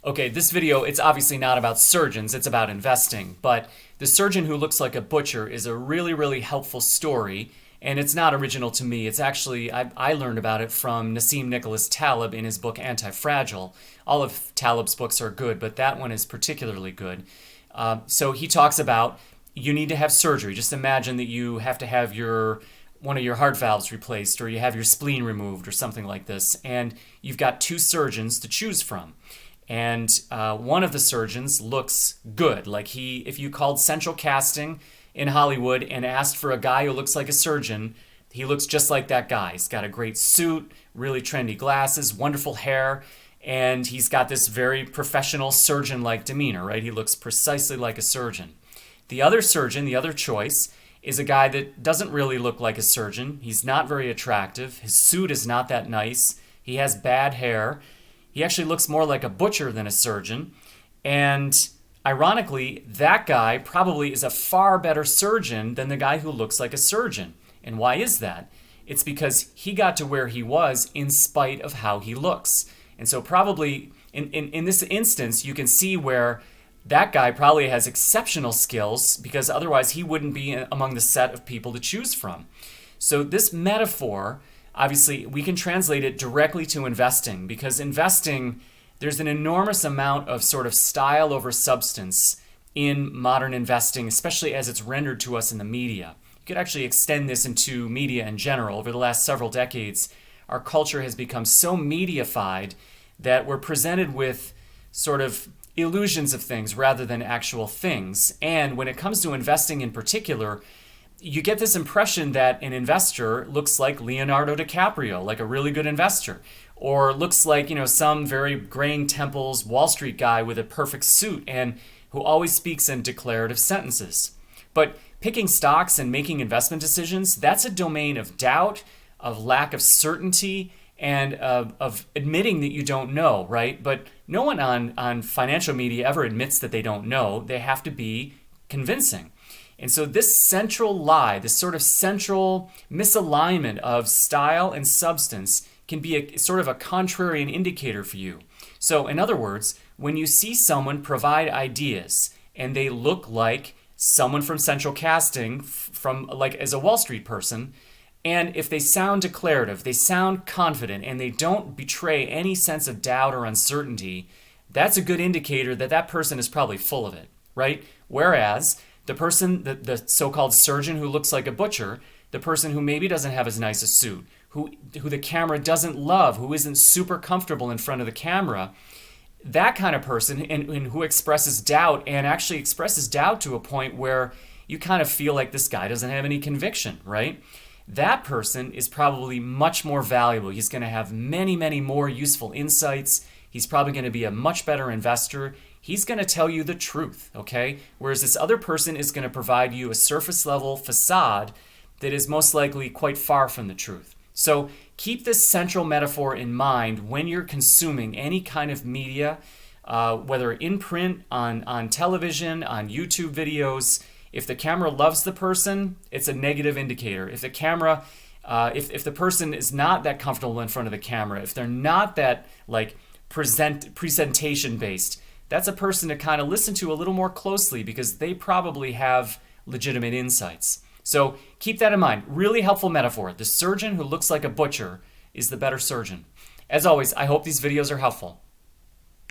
Okay, this video, it's obviously not about surgeons, it's about investing. But The Surgeon Who Looks Like a Butcher is a really, really helpful story. And it's not original to me. It's actually, I learned about it from Nassim Nicholas Taleb in his book Anti-Fragile. All of Taleb's books are good, but that one is particularly good. So he talks about you need to have surgery. Just imagine that you have to have one of your heart valves replaced, or you have your spleen removed or something like this. And you've got two surgeons to choose from. And one of the surgeons looks good. Like if you called Central Casting in Hollywood and asked for a guy who looks like a surgeon, he looks just like that guy. He's got a great suit, really trendy glasses, wonderful hair, and he's got this very professional surgeon-like demeanor, right? He looks precisely like a surgeon. The other surgeon, the other choice, is a guy that doesn't really look like a surgeon. He's not very attractive. His suit is not that nice. He has bad hair. He actually looks more like a butcher than a surgeon. And ironically, that guy probably is a far better surgeon than the guy who looks like a surgeon. And why is that? It's because he got to where he was in spite of how he looks. And so probably in this instance, you can see where that guy probably has exceptional skills, because otherwise he wouldn't be among the set of people to choose from. So this metaphor, obviously, we can translate it directly to investing, because investing, there's an enormous amount of sort of style over substance in modern investing, especially as it's rendered to us in the media. You could actually extend this into media in general. Over the last several decades, our culture has become so mediafied that we're presented with sort of illusions of things rather than actual things. And when it comes to investing in particular, you get this impression that an investor looks like Leonardo DiCaprio, like a really good investor, or looks like, some very graying temples Wall Street guy with a perfect suit and who always speaks in declarative sentences. But picking stocks and making investment decisions, that's a domain of doubt, of lack of certainty, and of admitting that you don't know, right? But no one on financial media ever admits that they don't know. They have to be convincing. And so this central lie, this sort of central misalignment of style and substance can be a sort of a contrarian indicator for you. So in other words, when you see someone provide ideas and they look like someone from Central Casting, from like as a Wall Street person, and if they sound declarative, they sound confident, and they don't betray any sense of doubt or uncertainty, that's a good indicator that that person is probably full of it, right? Whereas the person, the so-called surgeon who looks like a butcher, the person who maybe doesn't have as nice a suit, who the camera doesn't love, who isn't super comfortable in front of the camera, that kind of person, and who expresses doubt, and actually expresses doubt to a point where you kind of feel like this guy doesn't have any conviction, right? That person is probably much more valuable. He's going to have many, many more useful insights. He's probably going to be a much better investor. He's going to tell you the truth, okay? Whereas this other person is going to provide you a surface level facade that is most likely quite far from the truth. So keep this central metaphor in mind when you're consuming any kind of media, whether in print, on television, on YouTube videos. If the camera loves the person, it's a negative indicator. If the camera, if the person is not that comfortable in front of the camera, if they're not that like presentation based, that's a person to kind of listen to a little more closely, because they probably have legitimate insights. So keep that in mind. Really helpful metaphor. The surgeon who looks like a butcher is the better surgeon. As always, I hope these videos are helpful.